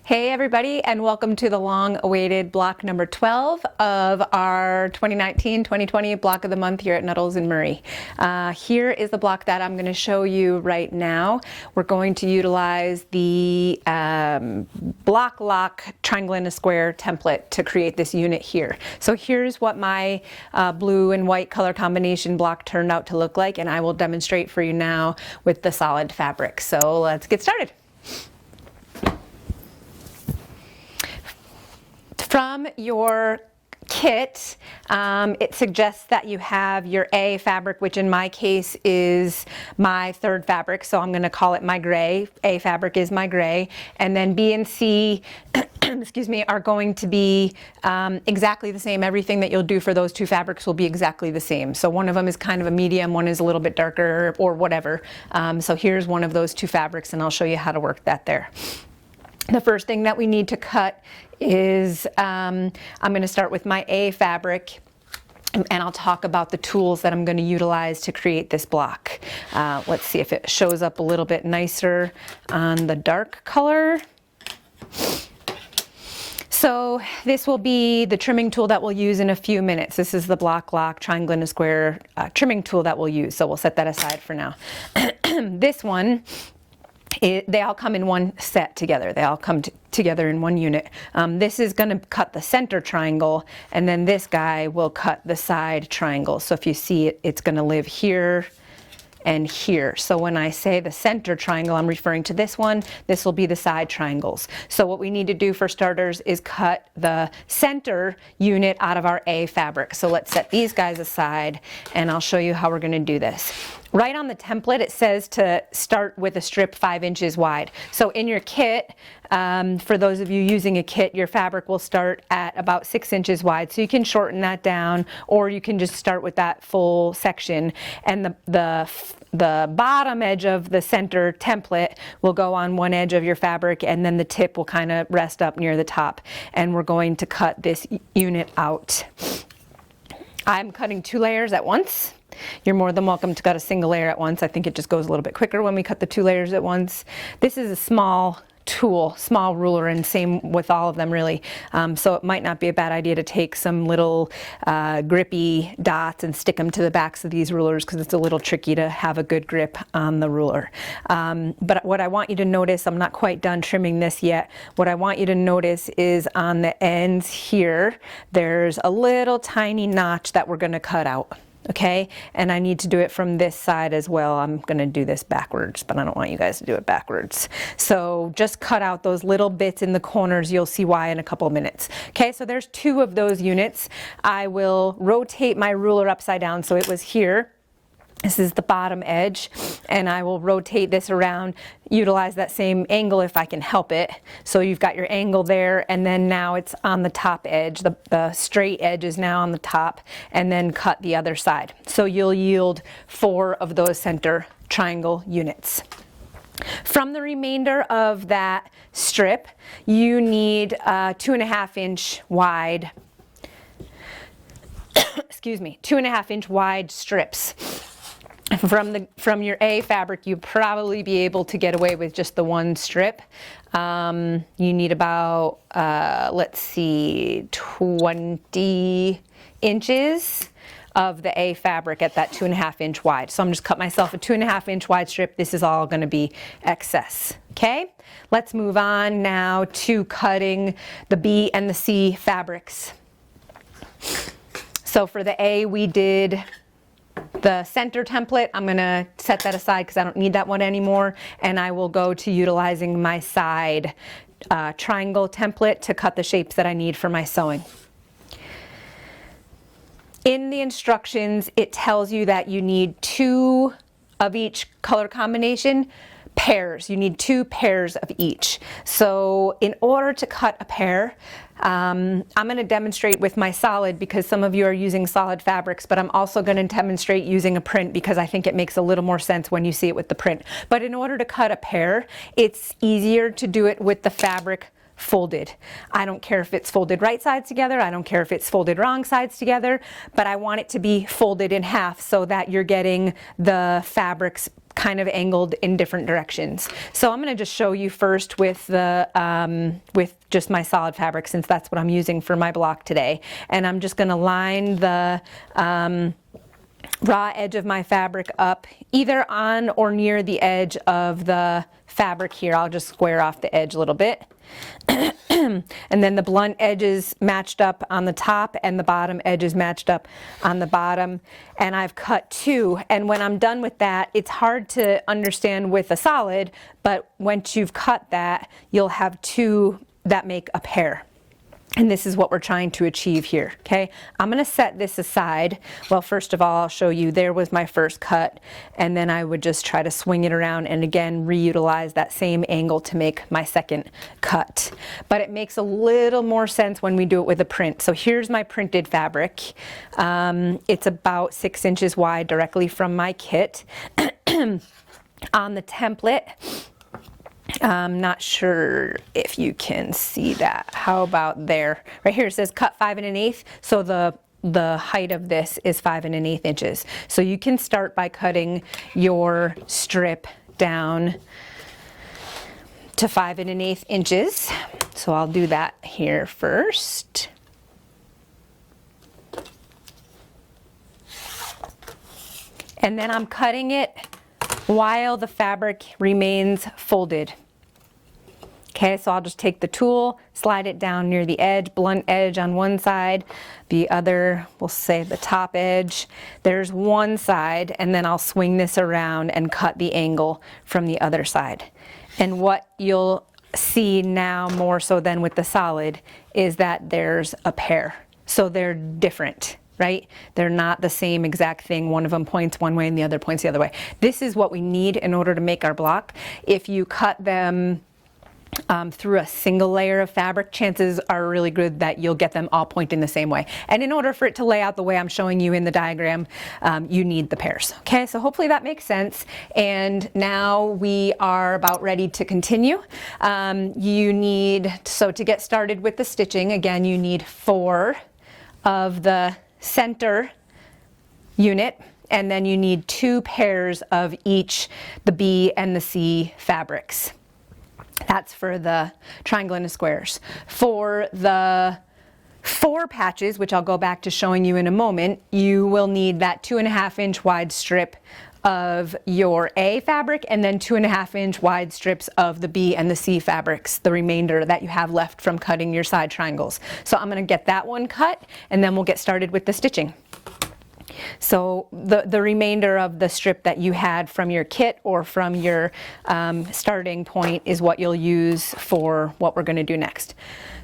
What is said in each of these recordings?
Hey everybody, and welcome to the long-awaited block number 12 of our 2019-2020 block of the month here at Nuttall's in Murray. Here is the block that I'm going to show you right now. We're going to utilize the block lock triangle and a square template to create this unit here. So here's what my blue and white color combination block turned out to look like, and I will demonstrate for you now with the solid fabric. So let's get started. From your kit, it suggests that you have your A fabric, which in my case is my third fabric, so I'm going to call it my gray. A fabric is my gray, and then B and C excuse me, are going to be exactly the same. Everything that you'll do for those two fabrics will be exactly the same. So one of them is kind of a medium, one is a little bit darker, or whatever. So here's one of those two fabrics, and I'll show you how to work that there. The first thing that we need to cut is, I'm going to start with my A fabric, and I'll talk about the tools that I'm going to utilize to create this block. Let's see if it shows up a little bit nicer on the dark color. So this will be the trimming tool that we'll use in a few minutes. This is the block lock triangle and a square trimming tool that we'll use, so we'll set that aside for now. This one, they all come in one set together. They all come together in one unit. This is going to cut the center triangle, and then this guy will cut the side triangle. So if you see it, it's going to live here and here. So when I say the center triangle, I'm referring to this one. This will be the side triangles. So what we need to do for starters is cut the center unit out of our A fabric. So let's set these guys aside, and I'll show you how we're going to do this. Right on the template, it says to start with a strip 5 inches wide. So in your kit, for those of you using a kit, your fabric will start at about 6 inches wide. So you can shorten that down, or you can just start with that full section. And the bottom edge of the center template will go on one edge of your fabric, and then the tip will kind of rest up near the top. And we're going to cut this unit out. I'm cutting 2 layers at once. You're more than welcome to cut a single layer at once. I think it just goes a little bit quicker when we cut the 2 layers at once. This is a small tool, small ruler, and same with all of them really. So it might not be a bad idea to take some little grippy dots and stick them to the backs of these rulers, because it's a little tricky to have a good grip on the ruler. But what I want you to notice, I'm not quite done trimming this yet. What I want you to notice is on the ends here, there's a little tiny notch that we're going to cut out. Okay, and I need to do it from this side as well. I'm going to do this backwards, but I don't want you guys to do it backwards. So just cut out those little bits in the corners. You'll see why in a couple of minutes. Okay, so there's 2 of those units. I will rotate my ruler upside down, so it was here. This is the bottom edge, and I will rotate this around, utilize that same angle if I can help it. So you've got your angle there, and then now it's on the top edge. The straight edge is now on the top, and then cut the other side. So you'll yield 4 of those center triangle units. From the remainder of that strip, you need 2.5 inch wide, excuse me, 2.5 inch wide strips. From your A fabric, you'd probably be able to get away with just the 1 strip. You need about, let's see, 20 inches of the A fabric at that 2.5 inch wide. So I'm just cut myself a 2.5 inch wide strip. This is all going to be excess. Okay, let's move on now to cutting the B and the C fabrics. So for the A, we did the center template. I'm going to set that aside because I don't need that one anymore, and I will go to utilizing my side triangle template to cut the shapes that I need for my sewing. In the instructions, it tells you that you need 2 of each color combination. Pairs. You need 2 pairs of each. So in order to cut a pair, I'm going to demonstrate with my solid, because some of you are using solid fabrics, but I'm also going to demonstrate using a print because I think it makes a little more sense when you see it with the print. But in order to cut a pair, it's easier to do it with the fabric folded. I don't care if it's folded right sides together, I don't care if it's folded wrong sides together, but I want it to be folded in half so that you're getting the fabrics kind of angled in different directions. So I'm going to just show you first with the with just my solid fabric, since that's what I'm using for my block today. And I'm just going to line the raw edge of my fabric up either on or near the edge of the fabric here. I'll just square off the edge a little bit. And then the blunt edges matched up on the top and the bottom edges matched up on the bottom. And I've cut two. And when I'm done with that, it's hard to understand with a solid, but once you've cut that, you'll have two that make a pair. And this is what we're trying to achieve here, okay? I'm gonna set this aside. Well, first of all, I'll show you, there was my first cut, and then I would just try to swing it around and again, reutilize that same angle to make my second cut. But it makes a little more sense when we do it with a print. So here's my printed fabric. It's about 6 inches wide directly from my kit. On the template, I'm not sure if you can see that. How about there? Right here it says cut 5 1/8. So the height of this is 5 1/8 inches. So you can start by cutting your strip down to 5 1/8 inches. So I'll do that here first. And then I'm cutting it while the fabric remains folded. Okay, so I'll just take the tool, slide it down near the edge, blunt edge on one side, the other, we'll say the top edge. There's one side, and then I'll swing this around and cut the angle from the other side. And what you'll see now more so than with the solid is that there's a pair. So they're different, right? They're not the same exact thing. One of them points one way and the other points the other way. This is what we need in order to make our block. If you cut them through a single layer of fabric, chances are really good that you'll get them all pointing the same way. And in order for it to lay out the way I'm showing you in the diagram, you need the pairs. Okay, so hopefully that makes sense. And now we are about ready to continue. So to get started with the stitching, again, you need 4 of the center unit, and then you need 2 pairs of each, the B and the C fabrics. That's for the triangle and the squares. For the 4 patches, which I'll go back to showing you in a moment, you will need that 2.5 inch wide strip of your A fabric and then 2.5 inch wide strips of the B and the C fabrics, the remainder that you have left from cutting your side triangles. So I'm going to get that one cut and then we'll get started with the stitching. So the remainder of the strip that you had from your kit or from your starting point is what you'll use for what we're going to do next.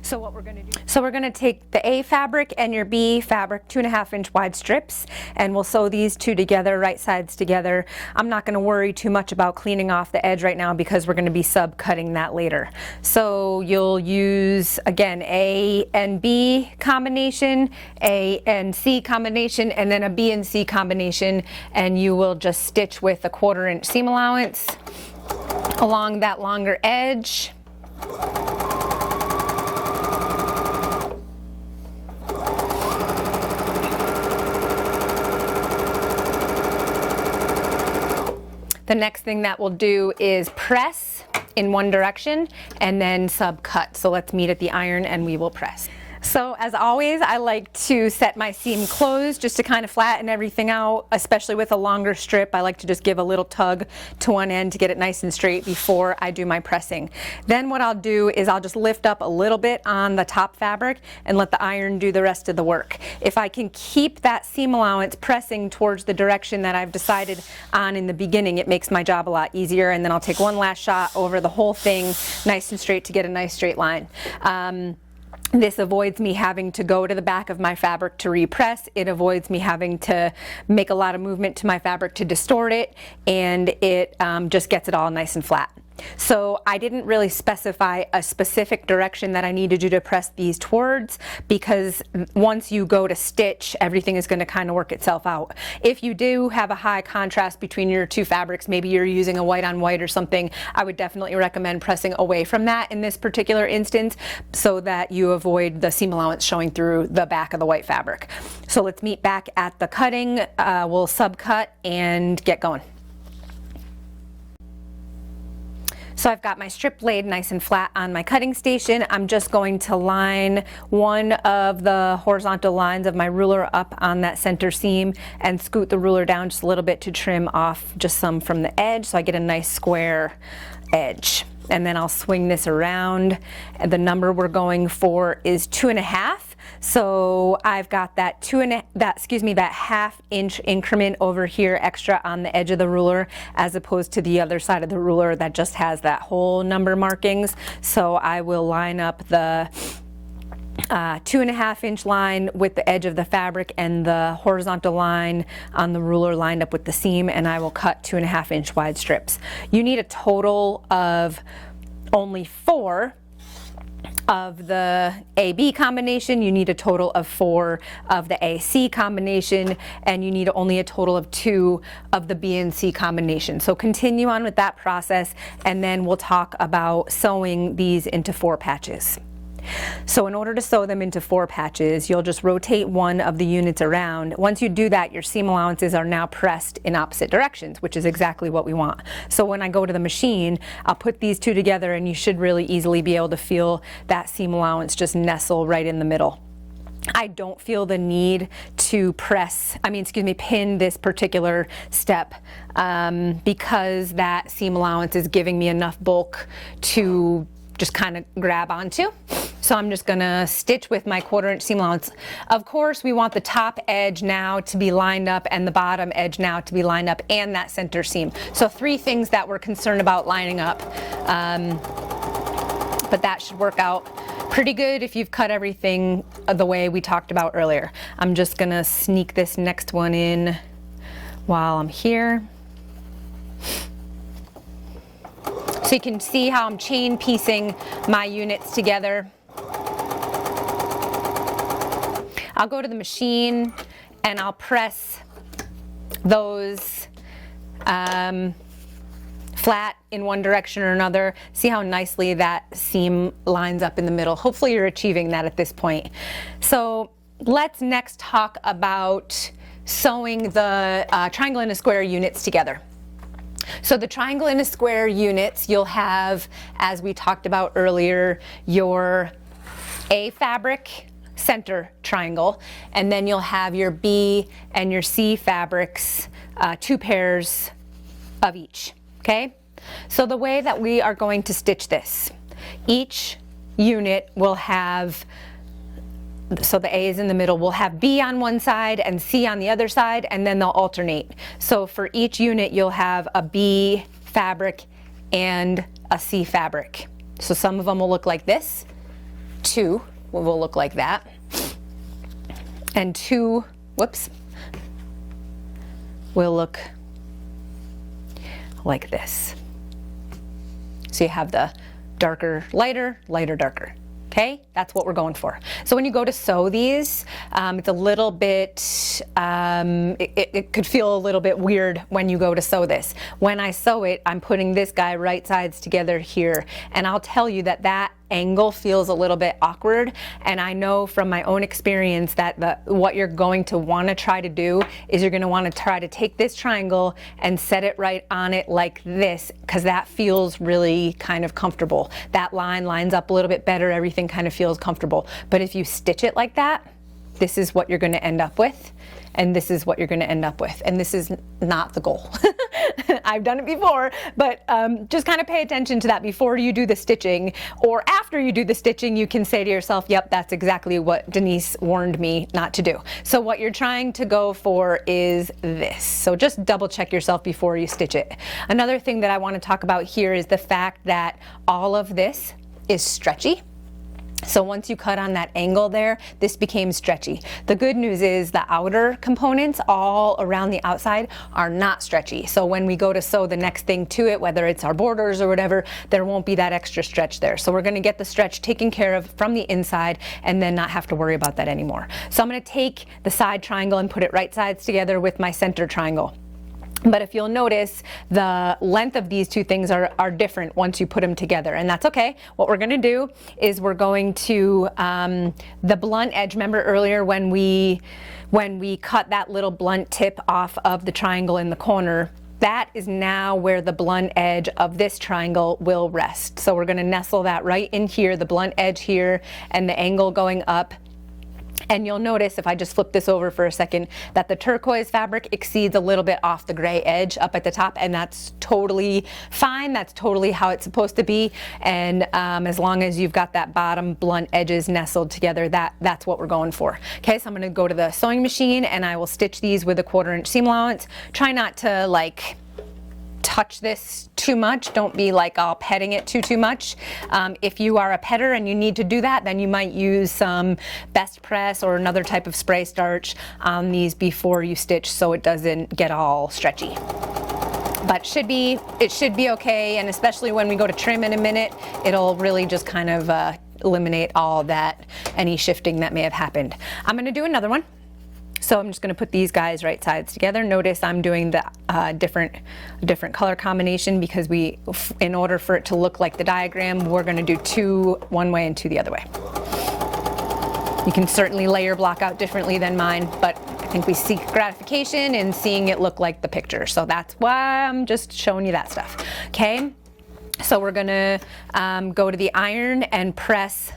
So we're going to take the A fabric and your B fabric, 2.5 inch wide strips, and we'll sew these two together, right sides together. I'm not going to worry too much about cleaning off the edge right now because we're going to be sub-cutting that later. So you'll use, again, A and B combination, A and C combination, and then a B and C combination, and you will just stitch with a 1/4 inch seam allowance along that longer edge. The next thing that we'll do is press in one direction and then sub-cut. So let's meet at the iron and we will press. So as always, I like to set my seam closed just to kind of flatten everything out, especially with a longer strip. I like to just give a little tug to one end to get it nice and straight before I do my pressing. Then what I'll do is I'll just lift up a little bit on the top fabric and let the iron do the rest of the work. If I can keep that seam allowance pressing towards the direction that I've decided on in the beginning, it makes my job a lot easier. And then I'll take one last shot over the whole thing nice and straight to get a nice straight line. This avoids me having to go to the back of my fabric to repress. It avoids me having to make a lot of movement to my fabric to distort it, and it just gets it all nice and flat. So I didn't really specify a specific direction that I needed you to press these towards, because once you go to stitch, everything is going to kind of work itself out. If you do have a high contrast between your two fabrics, maybe you're using a white on white or something, I would definitely recommend pressing away from that in this particular instance so that you avoid the seam allowance showing through the back of the white fabric. So let's meet back at the cutting. We'll subcut and get going. So I've got my strip blade nice and flat on my cutting station. I'm just going to line one of the horizontal lines of my ruler up on that center seam and scoot the ruler down just a little bit to trim off just some from the edge so I get a nice square edge. And then I'll swing this around, and the number we're going for is 2.5. So I've got that that half-inch increment over here extra on the edge of the ruler, as opposed to the other side of the ruler that just has that whole number markings. So I will line up the 2.5-inch line with the edge of the fabric and the horizontal line on the ruler lined up with the seam, and I will cut 2.5-inch wide strips. You need a total of only 4 of the AB combination. You need a total of 4 of the AC combination, and you need only a total of 2 of the B and C combination. So continue on with that process, and then we'll talk about sewing these into 4 patches. So in order to sew them into 4 patches, you'll just rotate one of the units around. Once you do that, your seam allowances are now pressed in opposite directions, which is exactly what we want. So when I go to the machine, I'll put these 2 together, and you should really easily be able to feel that seam allowance just nestle right in the middle. I don't feel the need to pin this particular step because that seam allowance is giving me enough bulk to just kind of grab onto. So I'm just gonna stitch with my 1/4-inch seam allowance. Of course, we want the top edge now to be lined up and the bottom edge now to be lined up, and that center seam. So 3 things that we're concerned about lining up. But that should work out pretty good if you've cut everything the way we talked about earlier. I'm just gonna sneak this next one in while I'm here. So you can see how I'm chain piecing my units together. I'll go to the machine and I'll press those flat in one direction or another. See how nicely that seam lines up in the middle. Hopefully you're achieving that at this point. So let's next talk about sewing the triangle and a square units together. So the triangle and a square units, you'll have, as we talked about earlier, your A fabric center triangle, and then you'll have your B and your C fabrics, 2 pairs of each, okay? So the way that we are going to stitch this, each unit will have, so the A is in the middle, we'll have B on one side and C on the other side, and then they'll alternate. So for each unit, you'll have a B fabric and a C fabric. So some of them will look like this, 2 will look like that, and 2, will look like this. So you have the darker, lighter, lighter, darker. Okay, that's what we're going for. So when you go to sew these, it's a little bit, it could feel a little bit weird when you go to sew this. When I sew it, I'm putting this guy right sides together here, and I'll tell you that that angle feels a little bit awkward, and I know from my own experience that what you're going to want to try to do is you're going to want to try to take this triangle and set it right on it like this, because that feels really kind of comfortable. That line lines up a little bit better, everything kind of feels comfortable. But if you stitch it like that, this is what you're going to end up with, and this is what you're going to end up with, and this is not the goal. I've done it before, but just kind of pay attention to that before you do the stitching, or after you do the stitching, you can say to yourself, yep, that's exactly what Denise warned me not to do. So what you're trying to go for is this. So just double check yourself before you stitch it. Another thing that I want to talk about here is the fact that all of this is stretchy. So once you cut on that angle there, this became stretchy. The good news is the outer components all around the outside are not stretchy. So when we go to sew the next thing to it, whether it's our borders or whatever, there won't be that extra stretch there. So we're going to get the stretch taken care of from the inside and then not have to worry about that anymore. So I'm going to take the side triangle and put it right sides together with my center triangle. But if you'll notice, the length of these 2 things are different once you put them together, and that's okay. What we're going to do is we're going to, the blunt edge, remember earlier when we cut that little blunt tip off of the triangle in the corner, that is now where the blunt edge of this triangle will rest. So we're going to nestle that right in here, the blunt edge here and the angle going up. And you'll notice, if I just flip this over for a second, that the turquoise fabric exceeds a little bit off the gray edge up at the top, and that's totally fine. That's totally how it's supposed to be. And as long as you've got that bottom blunt edges nestled together, that's what we're going for. Okay, so I'm gonna go to the sewing machine and I will stitch these with a 1/4 inch seam allowance. Try not to like touch this too much. Don't be like all petting it too much. If you are a petter and you need to do that, then you might use some Best Press or another type of spray starch on these before you stitch, so it doesn't get all stretchy. But it should be okay, and especially when we go to trim in a minute, it'll really just kind of eliminate all that, any shifting that may have happened. I'm going to do another one. So I'm just going to put these guys right sides together. Notice I'm doing the different color combination because in order for it to look like the diagram, we're going to do 2 one way and 2 the other way. You can certainly lay your block out differently than mine, but I think we seek gratification in seeing it look like the picture. So that's why I'm just showing you that stuff. Okay, so we're going to go to the iron and press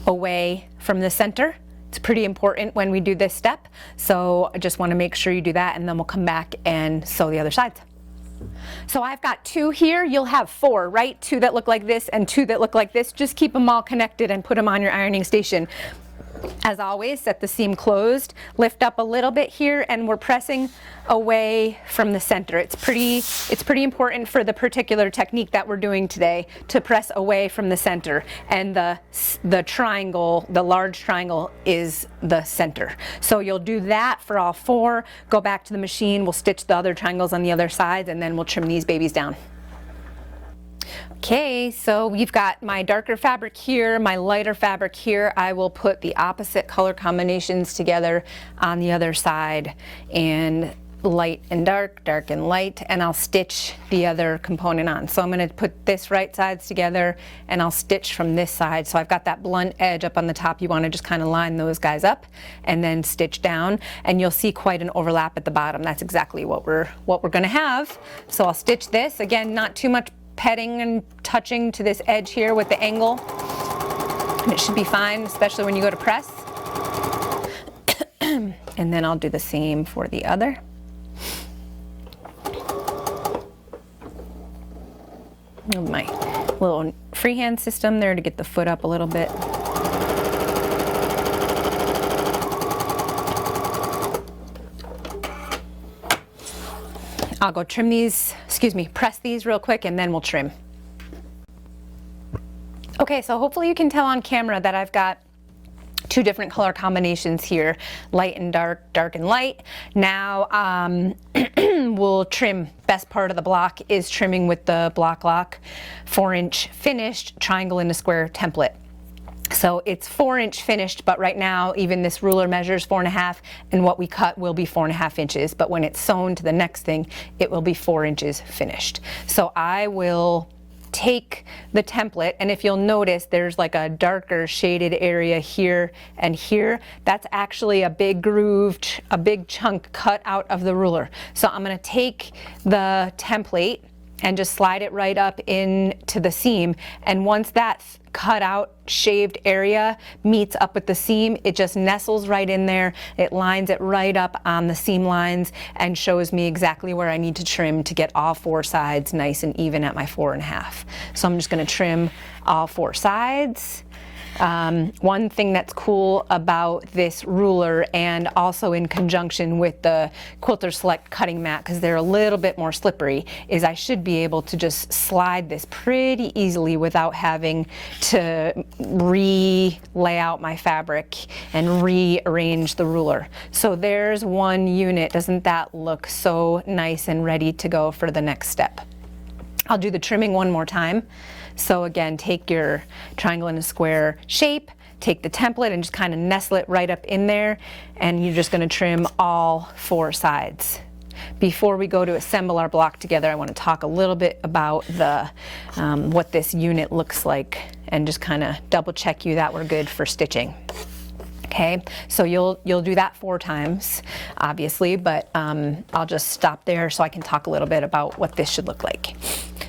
away from the center. It's pretty important when we do this step, so I just want to make sure you do that, and then we'll come back and sew the other sides. So I've got 2 here. You'll have 4, right? 2 that look like this and 2 that look like this. Just keep them all connected and put them on your ironing station. As always, set the seam closed, lift up a little bit here, and we're pressing away from the center. It's pretty important for the particular technique that we're doing today to press away from the center, and the triangle, the large triangle, is the center. So you'll do that for all 4. Go back to the machine, we'll stitch the other triangles on the other sides, and then we'll trim these babies down. Okay, so we've got my darker fabric here, my lighter fabric here. I will put the opposite color combinations together on the other side, and light and dark, dark and light, and I'll stitch the other component on. So I'm going to put this right sides together and I'll stitch from this side. So I've got that blunt edge up on the top. You want to just kind of line those guys up and then stitch down, and you'll see quite an overlap at the bottom. That's exactly what we're going to have. So I'll stitch this again, not too much petting and touching to this edge here with the angle, and it should be fine, especially when you go to press. And then I'll do the same for the other. My little freehand system there to get the foot up a little bit. I'll go trim these, press these real quick, and then we'll trim. Okay, so hopefully you can tell on camera that I've got 2 different color combinations here, light and dark, dark and light. Now we'll trim. Best part of the block is trimming with the block lock 4-inch finished triangle in a square template. So it's 4-inch finished, but right now even this ruler measures 4.5, and what we cut will be 4.5 inches. But when it's sewn to the next thing, it will be 4 inches finished. So I will take the template, and if you'll notice, there's like a darker shaded area here and here. That's actually a big grooved, a big chunk cut out of the ruler. So I'm going to take the template and just slide it right up into the seam, and once that cut out shaved area meets up with the seam, it just nestles right in there. It lines it right up on the seam lines and shows me exactly where I need to trim to get all 4 sides nice and even at my 4.5. So I'm just going to trim all 4 sides. One thing that's cool about this ruler, and also in conjunction with the Quilter Select cutting mat, because they're a little bit more slippery, is I should be able to just slide this pretty easily without having to re-lay out my fabric and rearrange the ruler. So there's one unit. Doesn't that look so nice and ready to go for the next step? I'll do the trimming one more time. So again, take your triangle in a square shape, take the template and just kind of nestle it right up in there, and you're just going to trim all 4 sides. Before we go to assemble our block together, I want to talk a little bit about the what this unit looks like, and just kind of double check you that we're good for stitching. Okay, so you'll do that 4 times, obviously, but I'll just stop there so I can talk a little bit about what this should look like.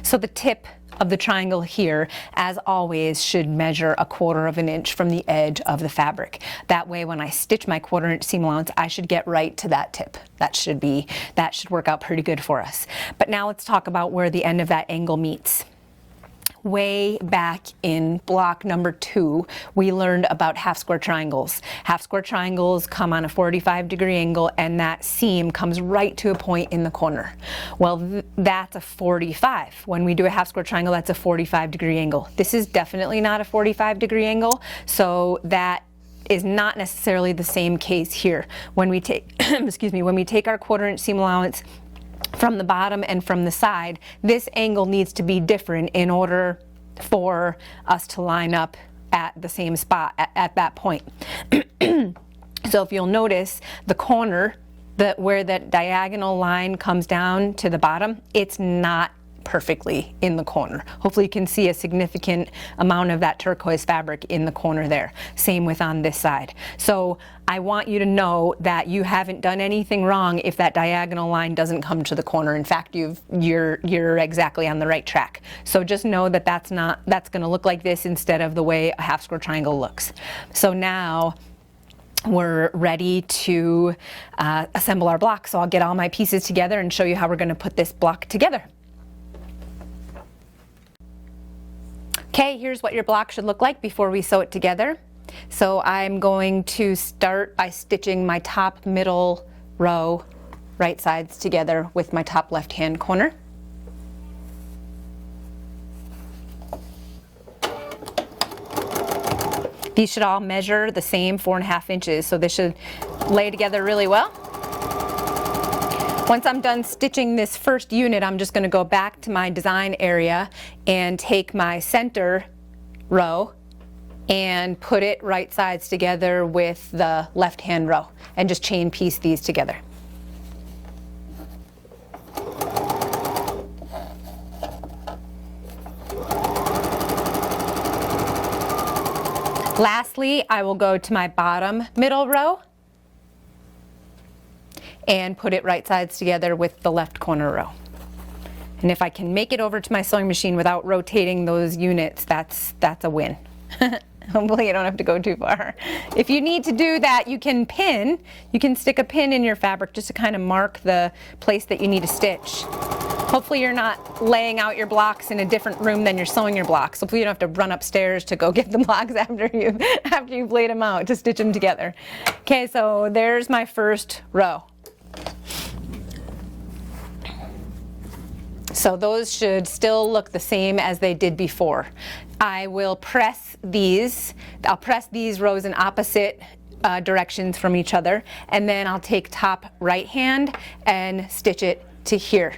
So the tip of the triangle here, as always, should measure 1/4 of an inch from the edge of the fabric. That way, when I stitch my 1/4 inch seam allowance, I should get right to that tip. That should work out pretty good for us. But now let's talk about where the end of that angle meets. Way back in block number 2, we learned about half square triangles. Half square triangles come on a 45-degree angle, and that seam comes right to a point in the corner. Well, that's a 45. When we do a half square triangle, that's a 45-degree angle. This is definitely not a 45-degree angle, so that is not necessarily the same case here. When we take, excuse me, when we take our 1/4 inch seam allowance from the bottom and from the side, this angle needs to be different in order for us to line up at the same spot at that point. So if you'll notice, the corner, where that diagonal line comes down to the bottom, it's not perfectly in the corner. Hopefully you can see a significant amount of that turquoise fabric in the corner there. Same with on this side. So I want you to know that you haven't done anything wrong if that diagonal line doesn't come to the corner. In fact, you're exactly on the right track. So just know that that's going to look like this instead of the way a half square triangle looks. So now we're ready to assemble our block. So I'll get all my pieces together and show you how we're going to put this block together. Okay, here's what your block should look like before we sew it together. So I'm going to start by stitching my top middle row right sides together with my top left hand corner. These should all measure the same 4.5 inches, so this should lay together really well. Once I'm done stitching this first unit, I'm just going to go back to my design area and take my center row and put it right sides together with the left hand row and just chain piece these together. Lastly, I will go to my bottom middle row and put it right sides together with the left corner row. And if I can make it over to my sewing machine without rotating those units, that's a win. Hopefully you don't have to go too far. If you need to do that, you can stick a pin in your fabric just to kind of mark the place that you need to stitch. Hopefully you're not laying out your blocks in a different room than you're sewing your blocks. Hopefully you don't have to run upstairs to go get the blocks after you've laid them out to stitch them together. Okay, so there's my first row. So those should still look the same as they did before. I will press these. I'll press these rows in opposite directions from each other, and then I'll take top right hand and stitch it to here.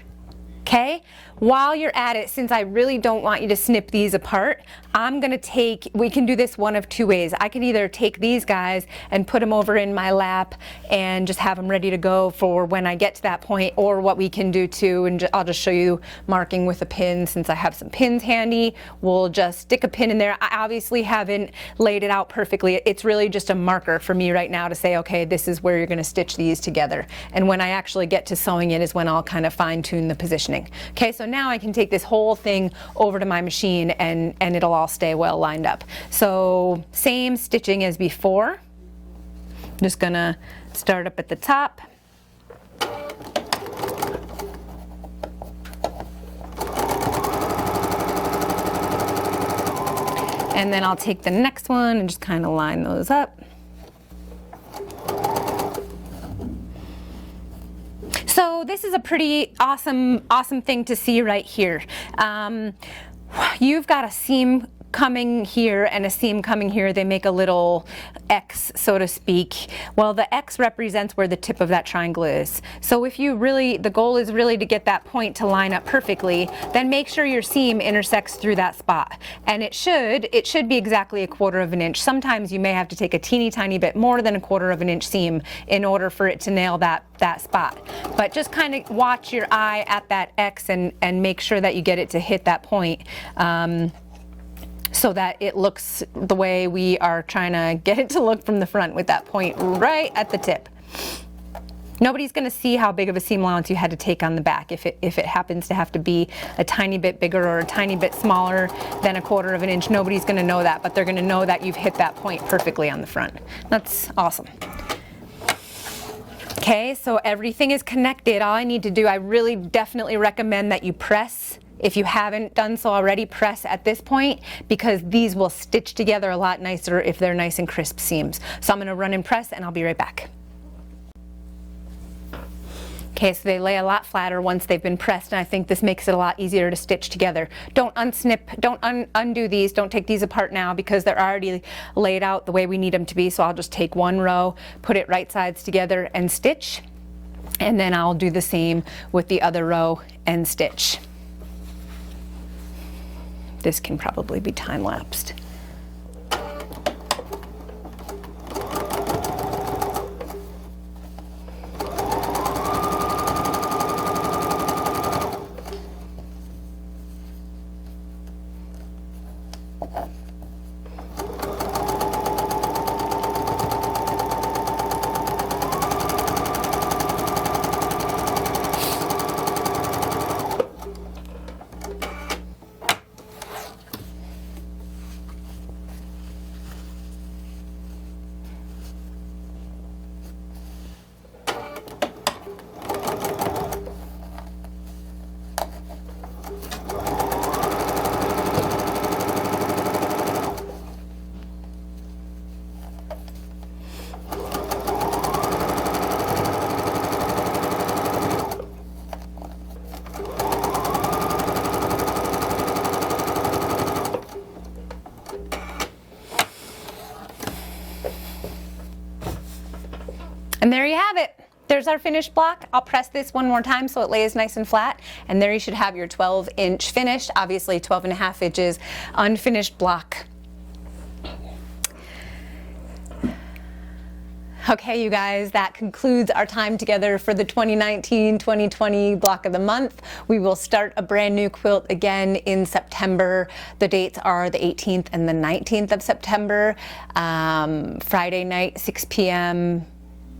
Okay? While you're at it, since I really don't want you to snip these apart, we can do this one of two ways. I can either take these guys and put them over in my lap and just have them ready to go for when I get to that point, or what we can do too, and I'll just show you marking with a pin since I have some pins handy. We'll just stick a pin in there. I obviously haven't laid it out perfectly. It's really just a marker for me right now to say, okay, this is where you're going to stitch these together. And when I actually get to sewing it is when I'll kind of fine tune the positioning. Okay, so now I can take this whole thing over to my machine and it'll all stay well lined up. So same stitching as before. I'm just gonna start up at the top. And then I'll take the next one and just kind of line those up. So this is a pretty awesome thing to see right here. You've got a seam coming here and a seam coming here. They make a little X, so to speak. Well, the X represents where the tip of that triangle is. So if the goal is really to get that point to line up perfectly, then make sure your seam intersects through that spot. And it should be exactly 1/4 of an inch. Sometimes you may have to take a teeny tiny bit more than 1/4 of an inch seam in order for it to nail that spot. But just kind of watch your eye at that X and make sure that you get it to hit that point. so that it looks the way we are trying to get it to look from the front, with that point right at the tip. Nobody's going to see how big of a seam allowance you had to take on the back. If it happens to have to be a tiny bit bigger or a tiny bit smaller than 1/4 of an inch, nobody's going to know that, but they're going to know that you've hit that point perfectly on the front. That's awesome. Okay, so everything is connected. All I need to do, I really definitely recommend that you press. If you haven't done so already, press at this point, because these will stitch together a lot nicer if they're nice and crisp seams. So I'm going to run and press, and I'll be right back. Okay, so they lay a lot flatter once they've been pressed, and I think this makes it a lot easier to stitch together. Don't unsnip, don't undo these, don't take these apart now, because they're already laid out the way we need them to be. So I'll just take one row, put it right sides together and stitch, and then I'll do the same with the other row and stitch. This can probably be time-lapsed. And there you have it. There's our finished block. I'll press this one more time so it lays nice and flat, and there you should have your 12-inch finished, obviously 12.5 inches unfinished block. Okay, you guys, that concludes our time together for the 2019-2020 block of the month. We will start a brand new quilt again in September. The dates are the 18th and the 19th of September. Friday night, 6 p.m.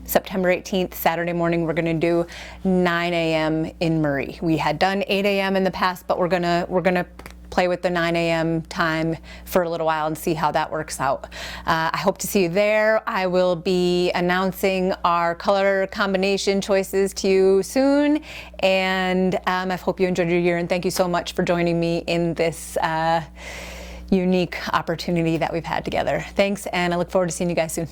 September 18th, Saturday morning, we're gonna do 9 a.m. in Murray. We had done 8 a.m. in the past, but we're gonna play with the 9 a.m. time for a little while and see how that works out. I hope to see you there. I will be announcing our color combination choices to you soon, and I hope you enjoyed your year, and thank you so much for joining me in this unique opportunity that we've had together. Thanks, and I look forward to seeing you guys soon.